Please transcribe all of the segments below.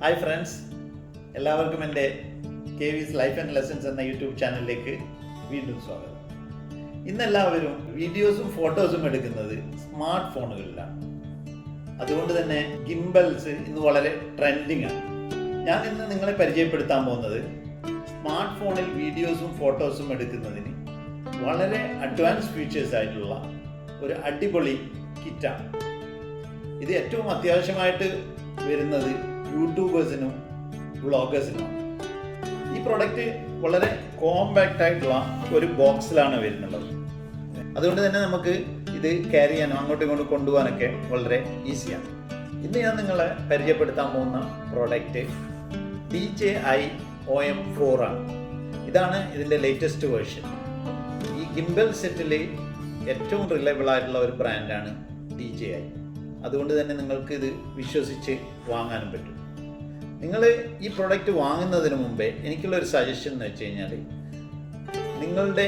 Hi friends, എല്ലാവർക്കും എൻ്റെ KV's life and lessons എന്ന യൂട്യൂബ് ചാനലിലേക്ക് വീണ്ടും സ്വാഗതം. ഇന്നെല്ലാവരും വീഡിയോസും ഫോട്ടോസും എടുക്കുന്നത് സ്മാർട്ട് ഫോണുകളിലാണ്. അതുകൊണ്ട് തന്നെ ഗിംബൽസ് ഇന്ന് വളരെ ട്രെൻഡിങ് ആണ്. ഞാൻ ഇന്ന് നിങ്ങളെ പരിചയപ്പെടുത്താൻ പോകുന്നത് സ്മാർട്ട് ഫോണിൽ വീഡിയോസും ഫോട്ടോസും എടുക്കുന്നതിന് വളരെ അഡ്വാൻസ് ഫീച്ചേഴ്സ് ആയിട്ടുള്ള ഒരു അടിപൊളി കിറ്റാണ്. ഇത് ഏറ്റവും അത്യാവശ്യമായിട്ട് വരുന്നത് യൂട്യൂബേഴ്സിനും വ്ളോഗേഴ്സിനുമാണ്. ഈ പ്രൊഡക്റ്റ് വളരെ കോമ്പാക്റ്റ് ആയിട്ടുള്ള ഒരു ബോക്സിലാണ് വരുന്നുള്ളത്. അതുകൊണ്ട് തന്നെ നമുക്ക് ഇത് ക്യാരി ചെയ്യാനും അങ്ങോട്ടും ഇങ്ങോട്ടും കൊണ്ടുപോകാനൊക്കെ വളരെ ഈസിയാണ്. ഇന്ന് ഞാൻ നിങ്ങളെ പരിചയപ്പെടുത്താൻ പോകുന്ന പ്രോഡക്റ്റ് DJI OM-4 ആണ്. ഇതാണ് ഇതിൻ്റെ ലേറ്റസ്റ്റ് വേർഷൻ. ഈ ഗിംബൽ സെറ്റിൽ ഏറ്റവും റിലയബിൾ ആയിട്ടുള്ള ഒരു ബ്രാൻഡാണ് DJI. അതുകൊണ്ട് തന്നെ നിങ്ങൾക്ക് ഇത് വിശ്വസിച്ച് വാങ്ങാനും പറ്റും. നിങ്ങൾ ഈ പ്രോഡക്റ്റ് വാങ്ങുന്നതിന് മുമ്പേ എനിക്കുള്ളൊരു സജഷൻ എന്ന് വെച്ച് കഴിഞ്ഞാൽ, നിങ്ങളുടെ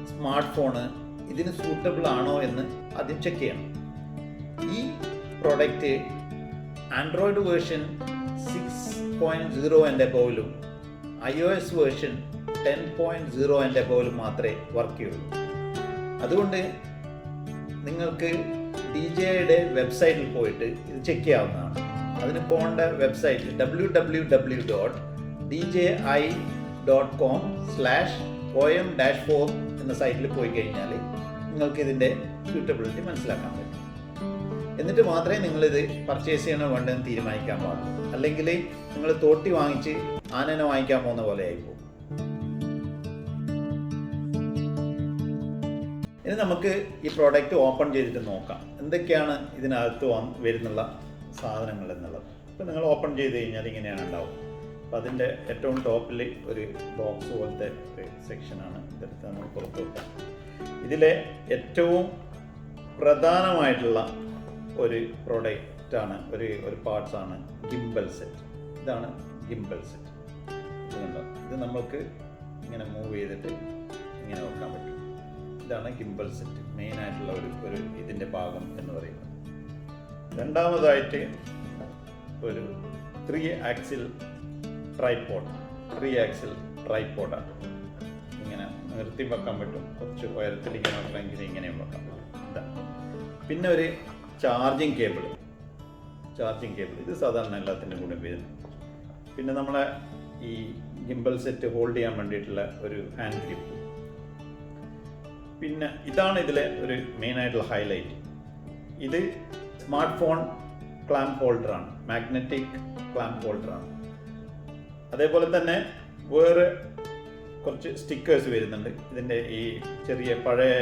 സ്മാർട്ട് ഫോണ് ഇതിന് സൂട്ടബിൾ ആണോ എന്ന് ആദ്യം ചെക്ക് ചെയ്യണം. ഈ പ്രോഡക്റ്റ് ആൻഡ്രോയിഡ് വേർഷൻ 6.0 ആൻഡ് എബോവിലും iOS വേർഷൻ 10.0 ആൻഡ് എബോവിലും മാത്രമേ വർക്ക് ചെയ്യുള്ളൂ. അതുകൊണ്ട് നിങ്ങൾക്ക് DJIയുടെ വെബ്സൈറ്റിൽ പോയിട്ട് ഇത് ചെക്ക് ചെയ്യാവുന്നതാണ്. അതിന് പോകേണ്ട വെബ്സൈറ്റ് www.dji.com/om-4 എന്ന സൈറ്റിൽ പോയി കഴിഞ്ഞാൽ നിങ്ങൾക്ക് ഇതിൻ്റെ സ്യൂട്ടബിലിറ്റി മനസ്സിലാക്കാൻ പറ്റും. എന്നിട്ട് മാത്രമേ നിങ്ങളിത് പർച്ചേസ് ചെയ്യണോ വേണ്ടതെന്ന് തീരുമാനിക്കാൻ പാടുള്ളൂ. അല്ലെങ്കിൽ നിങ്ങൾ തോട്ടി വാങ്ങിച്ച് ആനനെ വാങ്ങിക്കാൻ പോകുന്ന പോലെ ആയിപ്പോകും. ഇനി നമുക്ക് ഈ പ്രോഡക്റ്റ് ഓപ്പൺ ചെയ്തിട്ട് നോക്കാം എന്തൊക്കെയാണ് ഇതിനകത്ത് വരുന്നുള്ള സാധനങ്ങൾ എന്നുള്ളത്. ഇപ്പോൾ നിങ്ങൾ ഓപ്പൺ ചെയ്ത് കഴിഞ്ഞാൽ ഇങ്ങനെയാണ് ഉണ്ടാവും. അപ്പോൾ അതിൻ്റെ ഏറ്റവും ടോപ്പിൽ ഒരു ബോക്സ് പോലത്തെ ഒരു സെക്ഷനാണ്. ഇതെടുത്ത് നമ്മൾ പുറത്ത് വെക്കാം. ഇതിലെ ഏറ്റവും പ്രധാനമായിട്ടുള്ള ഒരു പ്രോഡക്റ്റാണ്, ഒരു പാർട്സാണ് ഗിംബൽ സെറ്റ്. ഇതാണ് ഗിംബൽ സെറ്റ്. ഇതുണ്ടോ, ഇത് നമ്മൾക്ക് ഇങ്ങനെ മൂവ് ചെയ്തിട്ട് ഇങ്ങനെ വെക്കാൻ പറ്റും. ഇതാണ് ഗിംബൽ സെറ്റ്, മെയിനായിട്ടുള്ള ഒരു ഇതിൻ്റെ ഭാഗം എന്ന് പറയുന്നത്. രണ്ടാമതായിട്ട് ഒരു 3 ആക്സിൽ ട്രൈപോഡാണ്. ഇങ്ങനെ നിർത്തി വെക്കാൻ പറ്റും. കുറച്ച് ഉയരത്തിൽ ഇങ്ങനെ വെക്കണമെങ്കിൽ ഇങ്ങനെയും വെക്കാം. ഇതാണ്. പിന്നെ ഒരു ചാർജിങ് കേബിൾ. ഇത് സാധാരണ എല്ലാത്തിൻ്റെ കൂടെ വരുന്നു. പിന്നെ നമ്മളെ ഈ ഗിംബൽ സെറ്റ് ഹോൾഡ് ചെയ്യാൻ വേണ്ടിയിട്ടുള്ള ഒരു ഹാൻഡ് ഗ്രിപ്പ്. പിന്നെ ഇതാണ് ഇതിലെ ഒരു മെയിനായിട്ടുള്ള ഹൈലൈറ്റ്. ഇത് സ്മാർട്ട് ഫോൺ ക്ലാമ്പ് ഹോൾഡറാണ്, മാഗ്നറ്റിക് ക്ലാമ്പ് ഹോൾഡറാണ്. അതേപോലെ തന്നെ വേറെ കുറച്ച് സ്റ്റിക്കേഴ്സ് വരുന്നുണ്ട്. ഇതിൻ്റെ ഈ ചെറിയ പഴയ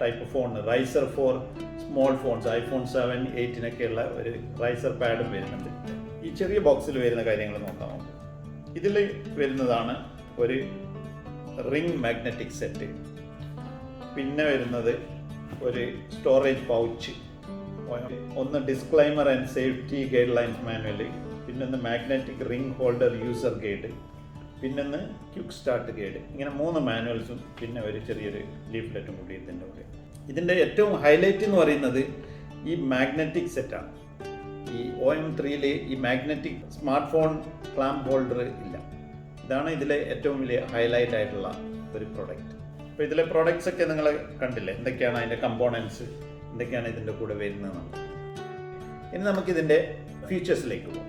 type phone riser for small phones, iPhone 7, 8 ഒരു റൈസർ പാഡും വരുന്നുണ്ട്. ഈ ചെറിയ ബോക്സിൽ വരുന്ന കാര്യങ്ങൾ നോക്കാം. ഇതിൽ വരുന്നതാണ് ഒരു റിംഗ് മാഗ്നറ്റിക് സെറ്റ്. പിന്നെ വരുന്നത് ഒരു സ്റ്റോറേജ് പൗച്ച്, ഒന്ന് disclaimer and safety guidelines manual, പിന്നൊന്ന് magnetic ring holder user guide, പിന്നൊന്ന് ക്വിക്ക് സ്റ്റാർട്ട് ഗൈഡ്. ഇങ്ങനെ 3 മാനുവൽസും പിന്നെ ഒരു ചെറിയൊരു ലീഫ്ലെറ്റും കൂടി ഇതിൻ്റെ കൂടെ. ഇതിൻ്റെ ഏറ്റവും ഹൈലൈറ്റ് എന്ന് പറയുന്നത് ഈ മാഗ്നറ്റിക് സെറ്റാണ്. ഈ OM-3 ഈ magnetic smart phone clamp holder ഇല്ല. ഇതാണ് ഇതിലെ ഏറ്റവും വലിയ ഹൈലൈറ്റ് ആയിട്ടുള്ള ഒരു പ്രോഡക്റ്റ്. അപ്പോൾ ഇതിലെ പ്രോഡക്റ്റ്സ് ഒക്കെ നിങ്ങൾ കണ്ടില്ലേ, എന്തൊക്കെയാണ് അതിൻ്റെ കമ്പോണൻസ്, എന്തൊക്കെയാണ് ഇതിൻ്റെ കൂടെ വരുന്നതെന്നാണ്. ഇനി നമുക്കിതിൻ്റെ ഫീച്ചേഴ്സിലേക്ക് പോകും.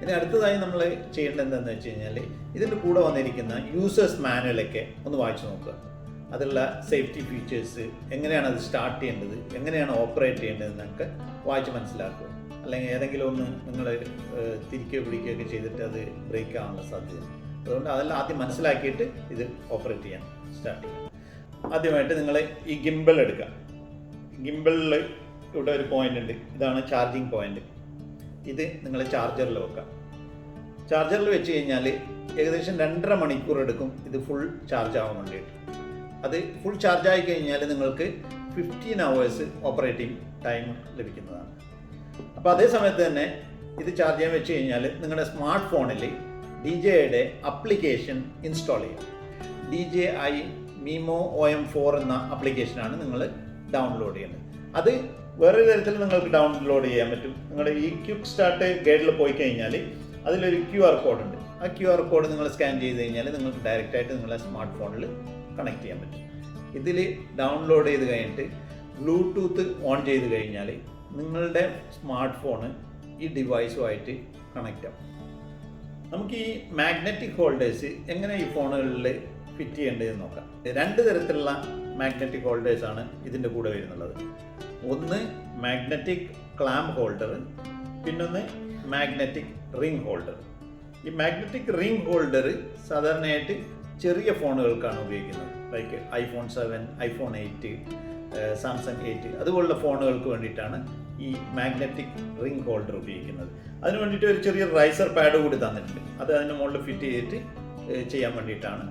ഇനി അടുത്തതായി നമ്മൾ ചെയ്യേണ്ടത് എന്താണെന്ന് വെച്ച് കഴിഞ്ഞാൽ, ഇതിൻ്റെ കൂടെ വന്നിരിക്കുന്ന യൂസേഴ്സ് മാനുവലൊക്കെ ഒന്ന് വായിച്ചു നോക്കുക. അതിലുള്ള സേഫ്റ്റി ഫീച്ചേഴ്സ്, എങ്ങനെയാണ് അത് സ്റ്റാർട്ട് ചെയ്യേണ്ടത്, എങ്ങനെയാണ് ഓപ്പറേറ്റ് ചെയ്യേണ്ടതെന്നൊക്കെ വായിച്ച് മനസ്സിലാക്കുക. അല്ലെങ്കിൽ ഏതെങ്കിലും ഒന്ന് നിങ്ങൾ തിരികെ പിടിക്കുകയൊക്കെ ചെയ്തിട്ട് അത് ബ്രേക്ക് ആവാനുള്ള സാധ്യത. അതുകൊണ്ട് അതെല്ലാം ആദ്യം മനസ്സിലാക്കിയിട്ട് ഇത് ഓപ്പറേറ്റ് ചെയ്യാൻ സ്റ്റാർട്ട് ചെയ്യാം. ആദ്യമായിട്ട് നിങ്ങൾ ഈ ഗിംബൽ എടുക്കുക. ഗിംബലിൽ ഇവിടെ ഒരു പോയിന്റ് ഉണ്ട്. ഇതാണ് ചാർജിങ് പോയിന്റ്. ഇത് നിങ്ങൾ ചാർജറിൽ വെക്കാം. ചാർജറിൽ വെച്ച് കഴിഞ്ഞാൽ ഏകദേശം 2.5 മണിക്കൂർ എടുക്കും ഇത് ഫുൾ ചാർജ് ആവാൻ വേണ്ടിയിട്ട്. അത് ഫുൾ ചാർജ് ആയി കഴിഞ്ഞാൽ നിങ്ങൾക്ക് 15 hours ഓപ്പറേറ്റിംഗ് ടൈം ലഭിക്കുന്നതാണ്. അപ്പോൾ അതേ സമയത്ത് തന്നെ ഇത് ചാർജ് ചെയ്യാൻ വെച്ച് കഴിഞ്ഞാൽ നിങ്ങളുടെ സ്മാർട്ട് ഫോണിൽ DJIയുടെ അപ്ലിക്കേഷൻ ഇൻസ്റ്റാൾ ചെയ്യാം. DJI Mimo OM-4 എന്ന ആപ്ലിക്കേഷനാണ് നിങ്ങൾ ഡൗൺലോഡ് ചെയ്യുന്നത്. അത് വേറൊരു തരത്തിൽ നിങ്ങൾക്ക് ഡൗൺലോഡ് ചെയ്യാൻ പറ്റും. നിങ്ങൾ ഈ ക്വിക്ക് സ്റ്റാർട്ട് ഗൈഡിൽ പോയി കഴിഞ്ഞാൽ അതിലൊരു QR കോഡ് ഉണ്ട്. ആ QR കോഡ് നിങ്ങൾ സ്കാൻ ചെയ്ത് കഴിഞ്ഞാൽ നിങ്ങൾക്ക് ഡയറക്റ്റായിട്ട് നിങ്ങളുടെ സ്മാർട്ട് ഫോണിൽ കണക്ട് ചെയ്യാൻ പറ്റും. ഇതിൽ ഡൗൺലോഡ് ചെയ്ത് കഴിഞ്ഞിട്ട് ബ്ലൂടൂത്ത് ഓൺ ചെയ്ത് കഴിഞ്ഞാൽ നിങ്ങളുടെ സ്മാർട്ട് ഫോണ് ഈ ഡിവൈസുമായിട്ട് കണക്റ്റ് ആവും. നമുക്ക് ഈ മാഗ്നറ്റിക് ഹോൾഡേഴ്സ് എങ്ങനെ ഈ ഫോണുകളിൽ ഫിറ്റ് ചെയ്യേണ്ടതെന്ന് നോക്കാം. 2 തരത്തിലുള്ള മാഗ്നറ്റിക് ഹോൾഡേഴ്സാണ് ഇതിൻ്റെ കൂടെ വരുന്നുള്ളത്. ഒന്ന് മാഗ്നറ്റിക് ക്ലാമ്പ് ഹോൾഡർ, പിന്നൊന്ന് മാഗ്നറ്റിക് റിംഗ് ഹോൾഡർ. ഈ മാഗ്നറ്റിക് റിംഗ് ഹോൾഡർ സാധാരണയായിട്ട് ചെറിയ ഫോണുകൾക്കാണ് ഉപയോഗിക്കുന്നത്. ലൈക്ക് iPhone 7, iPhone 8, സാംസങ് 8 അതുപോലുള്ള ഫോണുകൾക്ക് വേണ്ടിയിട്ടാണ് ഈ മാഗ്നറ്റിക് റിംഗ് ഹോൾഡർ ഉപയോഗിക്കുന്നത്. അതിന് വേണ്ടിയിട്ട് ഒരു ചെറിയ റൈസർ പാഡ് കൂടി തന്നിട്ടുണ്ട്. അത് അതിൻ്റെ മുകളിൽ ഫിറ്റ് ചെയ്തിട്ട് ചെയ്യാൻ വേണ്ടിയിട്ടാണ്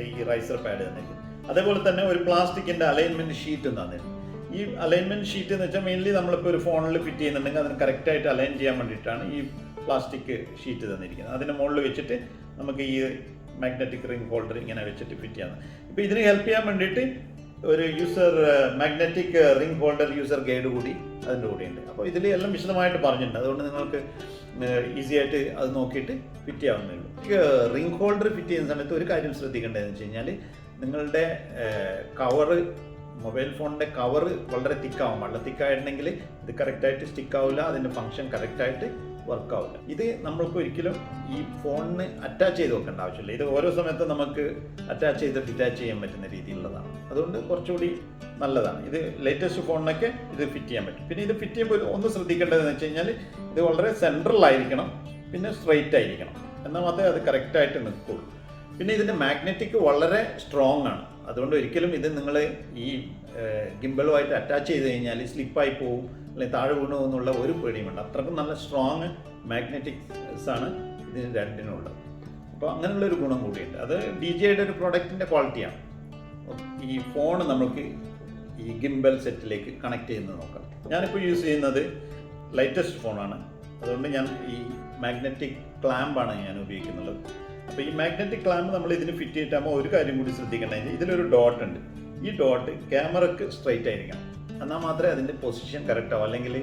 ഈ റൈസർ പാഡ് തന്നിട്ടുണ്ട്. അതേപോലെ തന്നെ ഒരു പ്ലാസ്റ്റിക്കിൻ്റെ അലൈൻമെൻറ്റ് ഷീറ്റും തന്നിട്ടുണ്ട്. ഈ അലൈൻമെൻറ്റ് ഷീറ്റ് എന്ന് വെച്ചാൽ മെയിൻലി നമ്മളിപ്പോൾ ഒരു ഫോണിൽ ഫിറ്റ് ചെയ്യുന്നുണ്ടെങ്കിൽ അതിന് കറക്റ്റായിട്ട് അലൈൻ ചെയ്യാൻ വേണ്ടിയിട്ടാണ് ഈ പ്ലാസ്റ്റിക് ഷീറ്റ് തന്നിരിക്കുന്നത്. അതിൻ്റെ മുകളിൽ വെച്ചിട്ട് നമുക്ക് ഈ മാഗ്നറ്റിക് റിംഗ് ഹോൾഡർ ഇങ്ങനെ വെച്ചിട്ട് ഫിറ്റ് ചെയ്യാം. ഇപ്പോൾ ഇതിന് ഹെൽപ്പ് ചെയ്യാൻ വേണ്ടിയിട്ട് ഒരു magnetic ring holder user guide കൂടി അതിൻ്റെ കൂടെയുണ്ട്. അപ്പോൾ ഇതിൽ എല്ലാം വിശദമായിട്ട് പറഞ്ഞിട്ടുണ്ട്. അതുകൊണ്ട് നിങ്ങൾക്ക് ഈസി ആയിട്ട് അത് നോക്കിയിട്ട് ഫിറ്റ് ചെയ്യാവുന്നേ ഉള്ളൂ. റിംഗ് ഹോൾഡർ ഫിറ്റ് ചെയ്യുന്ന സമയത്ത് ഒരു കാര്യം ശ്രദ്ധിക്കേണ്ടതെന്ന് വെച്ച് കഴിഞ്ഞാൽ നിങ്ങളുടെ കവറ്, മൊബൈൽ ഫോണിൻ്റെ കവറ് വളരെ തിക്കാവും. വളരെ തിക്കായിട്ടുണ്ടെങ്കിൽ ഇത് കറക്റ്റായിട്ട് സ്റ്റിക്ക് ആവില്ല, അതിൻ്റെ ഫംഗ്ഷൻ കറക്റ്റായിട്ട് വർക്ക് ആവില്ല. ഇത് നമ്മൾക്ക് ഒരിക്കലും ഈ ഫോണിന് അറ്റാച്ച് ചെയ്ത് വെക്കേണ്ട ആവശ്യമില്ല. ഇത് ഓരോ സമയത്തും നമുക്ക് അറ്റാച്ച് ചെയ്ത് ഡിറ്റാച്ച് ചെയ്യാൻ പറ്റുന്ന രീതിയിലുള്ളതാണ്. അതുകൊണ്ട് കുറച്ചുകൂടി നല്ലതാണ്. ഇത് ലേറ്റസ്റ്റ് ഫോണിനൊക്കെ ഇത് ഫിറ്റ് ചെയ്യാൻ പറ്റും. പിന്നെ ഇത് ഫിറ്റ് ചെയ്യുമ്പോൾ ഒന്ന് ശ്രദ്ധിക്കേണ്ടതെന്ന് വെച്ച് കഴിഞ്ഞാൽ ഇത് വളരെ സെൻട്രൽ ആയിരിക്കണം, പിന്നെ സ്ട്രെയിറ്റ് ആയിരിക്കണം, എന്നാൽ മാത്രമേ അത് കറക്റ്റായിട്ട് നിൽക്കുള്ളൂ. പിന്നെ ഇതിൻ്റെ മാഗ്നറ്റിക് വളരെ സ്ട്രോങ് ആണ്. അതുകൊണ്ട് ഒരിക്കലും ഇത് നിങ്ങൾ ഈ ഗിംബലുമായിട്ട് അറ്റാച്ച് ചെയ്ത് കഴിഞ്ഞാൽ സ്ലിപ്പായി പോവും, അല്ലെങ്കിൽ താഴെ വീണു എന്നുള്ള ഒരു പേടിയും വേണ്ട. അത്രക്കും നല്ല സ്ട്രോങ് മാഗ്നറ്റിക്സ് ആണ് ഇതിന് രണ്ടിനുള്ളത്. അപ്പോൾ അങ്ങനെയുള്ളൊരു ഗുണം കൂടിയുണ്ട്. അത് DJIയുടെ ഒരു പ്രോഡക്റ്റിൻ്റെ ക്വാളിറ്റിയാണ്. ഈ ഫോൺ നമുക്ക് ഈ ഗിംബൽ സെറ്റിലേക്ക് കണക്ട് ചെയ്യുന്നത് നോക്കാം. ഞാനിപ്പോൾ യൂസ് ചെയ്യുന്നത് ലേറ്റസ്റ്റ് ഫോണാണ്. അതുകൊണ്ട് ഞാൻ ഈ മാഗ്നറ്റിക് ക്ലാമ്പാണ് ഞാൻ ഉപയോഗിക്കുന്നത്. അപ്പോൾ ഈ മാഗ്നറ്റിക് ക്ലാമ്പ് നമ്മൾ ഇതിന് ഫിറ്റ് ചെയ്തിട്ടാകുമ്പോൾ ഒരു കാര്യം കൂടി ശ്രദ്ധിക്കേണ്ടത്, ഇതിലൊരു ഡോട്ട് ഉണ്ട്. ഈ ഡോട്ട് ക്യാമറക്ക് സ്ട്രൈറ്റ് ആയിരിക്കണം, എന്നാൽ മാത്രമേ അതിൻ്റെ പൊസിഷൻ കറക്റ്റ് ആവും. അല്ലെങ്കിൽ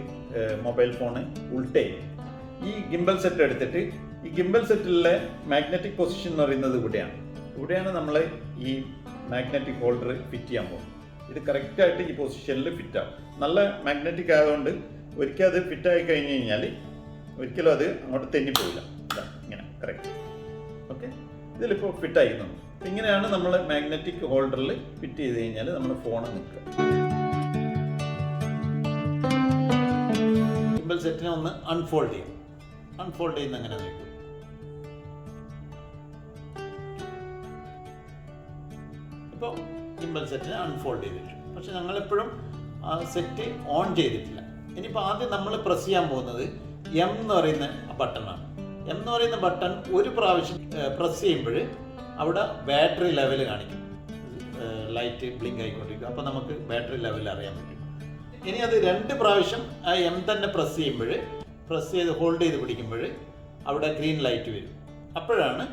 മൊബൈൽ ഫോണ് ഉൾട്ടയും. ഈ ഗിംബൽ സെറ്റ് എടുത്തിട്ട് ഈ ഗിംബൽ സെറ്റിലെ മാഗ്നറ്റിക് പൊസിഷൻ എന്ന് പറയുന്നത് ഇവിടെയാണ് നമ്മൾ ഈ മാഗ്നറ്റിക് ഹോൾഡർ ഫിറ്റ് ചെയ്യാൻ പോകുന്നത്. ഇത് കറക്റ്റായിട്ട് ഈ പൊസിഷനിൽ ഫിറ്റ് ആവും. നല്ല മാഗ്നറ്റിക് ആയതുകൊണ്ട് ഒരിക്കലും അത് ഫിറ്റായി കഴിഞ്ഞ് കഴിഞ്ഞാൽ ഒരിക്കലും അത് അങ്ങോട്ട് തെന്നിപ്പോവില്ല. ഇങ്ങനെ കറക്റ്റ്. ഓക്കെ, ഇതിലിപ്പോൾ ഫിറ്റായിരുന്നു. ഇങ്ങനെയാണ് നമ്മൾ മാഗ്നറ്റിക് ഹോൾഡറിൽ ഫിറ്റ് ചെയ്ത് കഴിഞ്ഞാൽ നമ്മുടെ ഫോൺ നിൽക്കുക. ഗിംബൽ സെറ്റിനെ ഒന്ന് അൺഫോൾഡ് ചെയ്യും. അൺഫോൾഡ് ചെയ്യുന്ന അങ്ങനെ നിൽക്കും. ഇപ്പോൾ ഗിംബൽ സെറ്റിനെ അൺഫോൾഡ് ചെയ്തിട്ടു. പക്ഷെ ഞങ്ങളെപ്പോഴും ആ സെറ്റ് ഓൺ ചെയ്തിട്ടില്ല. ഇനിയിപ്പോൾ ആദ്യം നമ്മൾ പ്രസ് ചെയ്യാൻ പോകുന്നത് M എന്ന് പറയുന്ന ബട്ടണാണ്. M എന്ന് പറയുന്ന ബട്ടൺ ഒരു പ്രാവശ്യം പ്രസ് ചെയ്യുമ്പോൾ അവിടെ ബാറ്ററി ലെവൽ കാണിക്കും. ലൈറ്റ് ബ്ലിങ്ക് ആയിക്കൊണ്ടിരിക്കും. അപ്പോൾ നമുക്ക് ബാറ്ററി ലെവൽ അറിയാൻ പറ്റും. ഇനി അത് 2 പ്രാവശ്യം ആ M തന്നെ പ്രസ് ചെയ്ത് ഹോൾഡ് ചെയ്ത് പിടിക്കുമ്പോൾ അവിടെ ഗ്രീൻ ലൈറ്റ് വരും. അപ്പോഴാണ്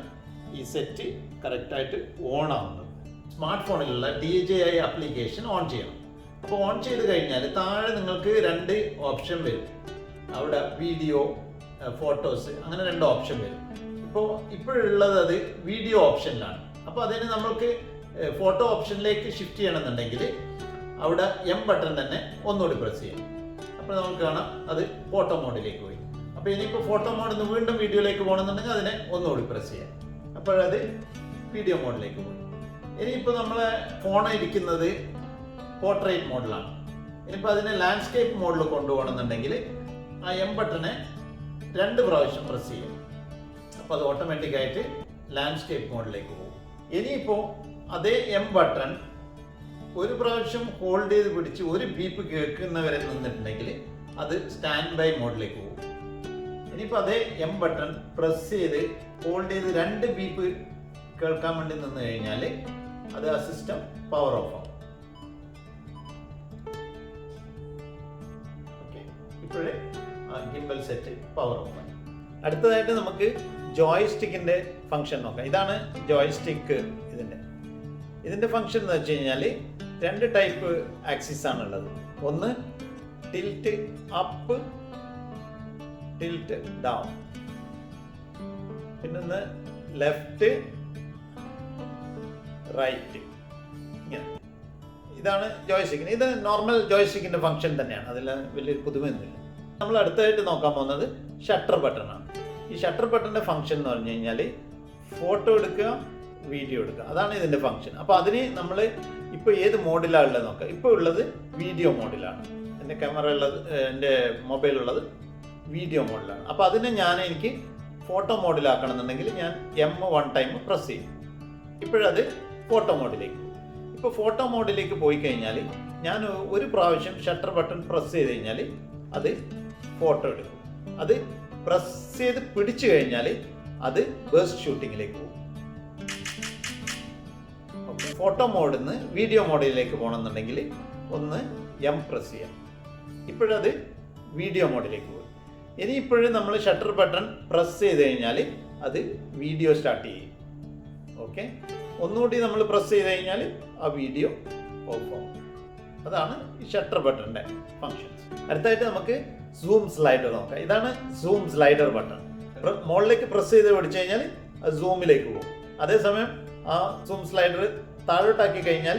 ഈ സെറ്റ് കറക്റ്റായിട്ട് ഓൺ ആവുന്നത്. സ്മാർട്ട് ഫോണിലുള്ള DJI ആപ്ലിക്കേഷൻ ഓൺ ചെയ്യണം. അപ്പോൾ ഓൺ ചെയ്ത് കഴിഞ്ഞാൽ താഴെ നിങ്ങൾക്ക് 2 ഓപ്ഷൻ വരും. അവിടെ വീഡിയോ, ഫോട്ടോസ്, അങ്ങനെ 2 ഓപ്ഷൻ വരും. ഇപ്പോഴുള്ളത് അത് വീഡിയോ ഓപ്ഷനിലാണ്. അപ്പോൾ അതിന് നമ്മൾക്ക് ഫോട്ടോ ഓപ്ഷനിലേക്ക് ഷിഫ്റ്റ് ചെയ്യണമെന്നുണ്ടെങ്കിൽ അവിടെ M ബട്ടൺ തന്നെ ഒന്നുകൂടി പ്രസ് ചെയ്യാം. അപ്പോൾ നമുക്ക് കാണാം അത് ഫോട്ടോ മോഡിലേക്ക് പോയി. അപ്പോൾ ഇനിയിപ്പോൾ ഫോട്ടോ മോഡിൽ നിന്ന് വീണ്ടും വീഡിയോയിലേക്ക് പോകണമെന്നുണ്ടെങ്കിൽ അതിനെ ഒന്നുകൂടി പ്രസ് ചെയ്യാം. അപ്പോഴത് വീഡിയോ മോഡിലേക്ക് പോയി. ഇനിയിപ്പോൾ നമ്മളെ ഫോൺ ഇരിക്കുന്നത് പോർട്രേറ്റ് മോഡിലാണ്. ഇനിയിപ്പോൾ അതിനെ ലാൻഡ്സ്കേപ്പ് മോഡിൽ കൊണ്ടുപോകണമെന്നുണ്ടെങ്കിൽ ആ M ബട്ടനെ 2 പ്രാവശ്യം പ്രസ് ചെയ്യും. അപ്പോൾ അത് ഓട്ടോമാറ്റിക്കായിട്ട് ലാൻഡ്സ്കേപ്പ് മോഡിലേക്ക് പോകും. ഇനിയിപ്പോൾ അതേ M ബട്ടൺ ഒരു പ്രാവശ്യം ഹോൾഡ് ചെയ്ത് പിടിച്ച് ഒരു ബീപ്പ് കേൾക്കുന്നവരെ നിന്നിട്ടുണ്ടെങ്കിൽ അത് സ്റ്റാൻഡ് ബൈ മോഡിലേക്ക് പോകും. ഇനിയിപ്പോൾ അതേ M ബട്ടൺ പ്രസ് ചെയ്ത് ഹോൾഡ് ചെയ്ത് 2 ബീപ്പ് കേൾക്കാൻ വേണ്ടി നിന്ന് കഴിഞ്ഞാൽ അത് ആ സിസ്റ്റം പവർ ഓഫ് ആവും. ഓക്കെ, ഇപ്പോഴേ ഗിംബൽ സെറ്റ് പവർ ഓഫ് ആയി. അടുത്തതായിട്ട് നമുക്ക് ജോയ്സ്റ്റിക്കിൻ്റെ ഫംഗ്ഷൻ നോക്കാം. ഇതാണ് ജോയ്സ്റ്റിക്ക്. ഇതിൻ്റെ ഫംഗ്ഷൻ എന്ന് വെച്ച് കഴിഞ്ഞാൽ 2 ടൈപ്പ് ആക്സിസ് ആണുള്ളത്. ഒന്ന് ടിൽറ്റ് അപ്പ്, ടിൽറ്റ് ഡൗൺ. പിന്നെ ഒന്ന് ലെഫ്റ്റ് റൈറ്റ്, ഇങ്ങനെ. ഇതാണ് ജോയ്സ്റ്റിക്കിന്. ഇത് നോർമൽ ജോയ്സ്റ്റിക്കിന്റെ ഫംഗ്ഷൻ തന്നെയാണ്, അതിൽ വലിയൊരു പുതുമയൊന്നുമില്ല. നമ്മൾ അടുത്തായിട്ട് നോക്കാൻ പോകുന്നത് ഷട്ടർ ബട്ടണാണ്. ഈ ഷട്ടർ ബട്ടണിന്റെ ഫംഗ്ഷൻ എന്ന് പറഞ്ഞു കഴിഞ്ഞാൽ ഫോട്ടോ എടുക്കുക, വീഡിയോ എടുക്കുക, അതാണ് ഇതിന്റെ ഫംഗ്ഷൻ. അപ്പോൾ അതിന് നമ്മൾ ഇപ്പോൾ ഏത് മോഡിലാണ് ഉള്ളത് നോക്കുക. ഇപ്പോൾ ഉള്ളത് വീഡിയോ മോഡിലാണ്, എൻ്റെ ക്യാമറ ഉള്ളത്, എൻ്റെ മൊബൈൽ ഉള്ളത് വീഡിയോ മോഡിലാണ്. അപ്പോൾ അതിനെ എനിക്ക് ഫോട്ടോ മോഡിലാക്കണം എന്നുണ്ടെങ്കിൽ ഞാൻ M1 ടൈം പ്രസ് ചെയ്യും. ഇപ്പോഴത് ഫോട്ടോ മോഡിലേക്ക് പോകും. ഇപ്പോൾ ഫോട്ടോ മോഡിലേക്ക് പോയി കഴിഞ്ഞാൽ ഞാൻ ഒരു പ്രാവശ്യം ഷട്ടർ ബട്ടൺ പ്രസ് ചെയ്ത് കഴിഞ്ഞാൽ അത് ഫോട്ടോ എടുക്കും. അത് പ്രസ് ചെയ്ത് പിടിച്ചു കഴിഞ്ഞാൽ അത് ബേസ്റ്റ് ഷൂട്ടിങ്ങിലേക്ക് പോകും. ഫോട്ടോ മോഡിൽ നിന്ന് വീഡിയോ മോഡിലേക്ക് പോകണമെന്നുണ്ടെങ്കിൽ ഒന്ന് M പ്രസ് ചെയ്യാം. ഇപ്പോഴത് വീഡിയോ മോഡിലേക്ക് പോകും. ഇനി ഇപ്പോഴും നമ്മൾ ഷട്ടർ ബട്ടൺ പ്രസ് ചെയ്ത് കഴിഞ്ഞാൽ അത് വീഡിയോ സ്റ്റാർട്ട് ചെയ്യും. ഓക്കെ, ഒന്നുകൂടി നമ്മൾ പ്രസ് ചെയ്ത് കഴിഞ്ഞാൽ ആ വീഡിയോ ഓഫ് ആവും. അതാണ് ഈ ഷട്ടർ ബട്ടണിന്റെ ഫങ്ഷൻസ്. അടുത്തായിട്ട് നമുക്ക് സൂം സ്ലൈഡർ നോക്കാം. ഇതാണ് സൂം സ്ലൈഡർ ബട്ടൺ. മുകളിലേക്ക് പ്രസ് ചെയ്ത് പിടിച്ചു കഴിഞ്ഞാൽ അത് സൂമിലേക്ക് പോകും. അതേസമയം ആ സൂം സ്ലൈഡർ താഴോട്ടാക്കി കഴിഞ്ഞാൽ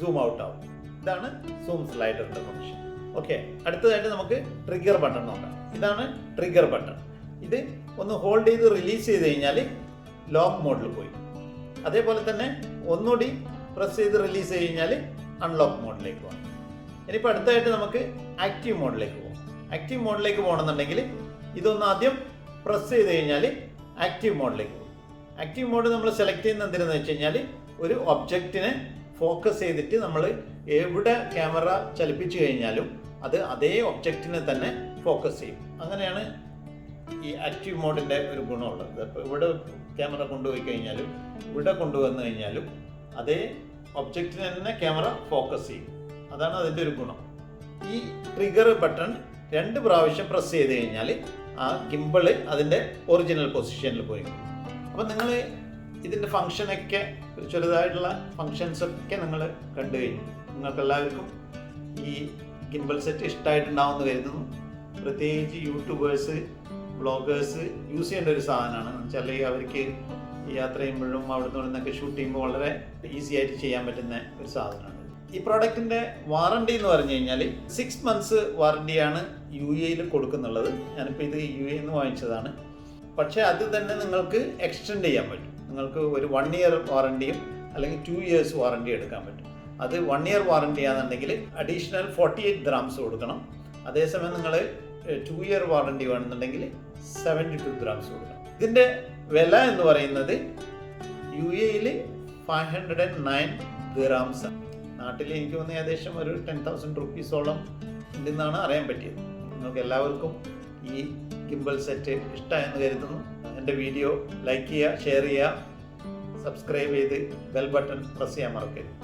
സൂം ഔട്ട് ആവും. ഇതാണ് സൂം സ്ലൈഡറിന്റെ ഫംഗ്ഷൻ. ഓക്കെ, അടുത്തതായിട്ട് നമുക്ക് ട്രിഗർ ബട്ടൺ നോക്കാം. ഇതാണ് ട്രിഗർ ബട്ടൺ. ഇത് ഒന്ന് ഹോൾഡ് ചെയ്ത് റിലീസ് ചെയ്ത് കഴിഞ്ഞാൽ ലോക്ക് മോഡിൽ പോയി. അതേപോലെ തന്നെ ഒന്നുകൂടി പ്രസ് ചെയ്ത് റിലീസ് ചെയ്ത് കഴിഞ്ഞാൽ അൺലോക്ക് മോഡിലേക്ക് പോകാം. ഇനിയിപ്പോൾ അടുത്തായിട്ട് നമുക്ക് ആക്റ്റീവ് മോഡിലേക്ക് പോകാം. ആക്റ്റീവ് മോഡിലേക്ക് പോകണമെന്നുണ്ടെങ്കിൽ ഇതൊന്ന് ആദ്യം പ്രസ് ചെയ്ത് കഴിഞ്ഞാൽ ആക്റ്റീവ് മോഡിലേക്ക് പോകും. ആക്റ്റീവ് മോഡ് നമ്മൾ സെലക്ട് ചെയ്യുന്ന എന്തിനെന്ന് വെച്ച് കഴിഞ്ഞാൽ ഒരു ഒബ്ജക്റ്റിനെ ഫോക്കസ് ചെയ്തിട്ട് നമ്മൾ എവിടെ ക്യാമറ ചലിപ്പിച്ചു കഴിഞ്ഞാലും അത് അതേ ഒബ്ജക്റ്റിനെ തന്നെ ഫോക്കസ് ചെയ്യും. അങ്ങനെയാണ് ഈ ആക്റ്റീവ് മോഡിൻ്റെ ഒരു ഗുണമുള്ളത്. അപ്പോൾ ഇവിടെ ക്യാമറ കൊണ്ടുപോയി കഴിഞ്ഞാലും ഇവിടെ കൊണ്ടുവന്നു കഴിഞ്ഞാലും അതേ ഒബ്ജക്റ്റിനെ തന്നെ ക്യാമറ ഫോക്കസ് ചെയ്യും. അതാണ് അതിൻ്റെ ഒരു ഗുണം. ഈ ട്രിഗർ ബട്ടൺ 2 പ്രാവശ്യം പ്രസ് ചെയ്ത് കഴിഞ്ഞാൽ ആ ഗിംബിൾ അതിൻ്റെ ഒറിജിനൽ പൊസിഷനിൽ പോയി. അപ്പം നിങ്ങൾ ഇതിൻ്റെ ഫങ്ഷനൊക്കെ ഒരു ചെറുതായിട്ടുള്ള ഫങ്ഷൻസൊക്കെ നിങ്ങൾ കണ്ടു കഴിഞ്ഞു. നിങ്ങൾക്കെല്ലാവർക്കും ഈ ഗിംബിൾ സെറ്റ് ഇഷ്ടമായിട്ടുണ്ടാവുമെന്ന് കരുതുന്നു. പ്രത്യേകിച്ച് യൂട്യൂബേഴ്സ്, വ്ളോഗേഴ്സ് യൂസ് ചെയ്യേണ്ട ഒരു സാധനമാണ്. എന്നുവെച്ചാൽ അവർക്ക് യാത്ര ചെയ്യുമ്പോഴും അവിടുന്ന് ഇവിടുന്നൊക്കെ ഷൂട്ട് ചെയ്യുമ്പോൾ വളരെ ഈസി ആയിട്ട് ചെയ്യാൻ പറ്റുന്ന ഒരു സാധനമാണ്. ഈ പ്രോഡക്റ്റിൻ്റെ വാറണ്ടി എന്ന് പറഞ്ഞു കഴിഞ്ഞാൽ 6 months വാറണ്ടിയാണ് UAE കൊടുക്കുന്നുള്ളത്. ഞാനിപ്പോൾ ഇത് UAE നിന്ന് വാങ്ങിച്ചതാണ്. പക്ഷേ അത് തന്നെ നിങ്ങൾക്ക് എക്സ്റ്റെൻഡ് ചെയ്യാൻ പറ്റും. നിങ്ങൾക്ക് ഒരു 1 year വാറണ്ടിയും അല്ലെങ്കിൽ 2 years വാറണ്ടി എടുക്കാൻ പറ്റും. അത് 1 year വാറണ്ടി ആണെന്നുണ്ടെങ്കിൽ അഡീഷണൽ 48 dirhams കൊടുക്കണം. അതേസമയം നിങ്ങൾ 2 year വാറണ്ടി വേണമെന്നുണ്ടെങ്കിൽ 72 dirhams കൊടുക്കണം. ഇതിൻ്റെ വില എന്ന് പറയുന്നത് UAE 509 dirhams. നാട്ടിൽ എനിക്ക് തോന്നുന്നു ഏകദേശം ഒരു 10,000 rupees-ഓളം ഉണ്ടെന്നാണ് അറിയാൻ പറ്റിയത്. നിങ്ങൾക്ക് എല്ലാവർക്കും ഈ ഗിംബിൾ സെറ്റ് ഇഷ്ടമായെന്ന് കരുതുന്നു. എൻ്റെ വീഡിയോ ലൈക്ക് ചെയ്യുക, ഷെയർ ചെയ്യുക, സബ്സ്ക്രൈബ് ചെയ്ത് ബെൽ ബട്ടൺ പ്രസ് ചെയ്യാൻ മറക്കരുത്.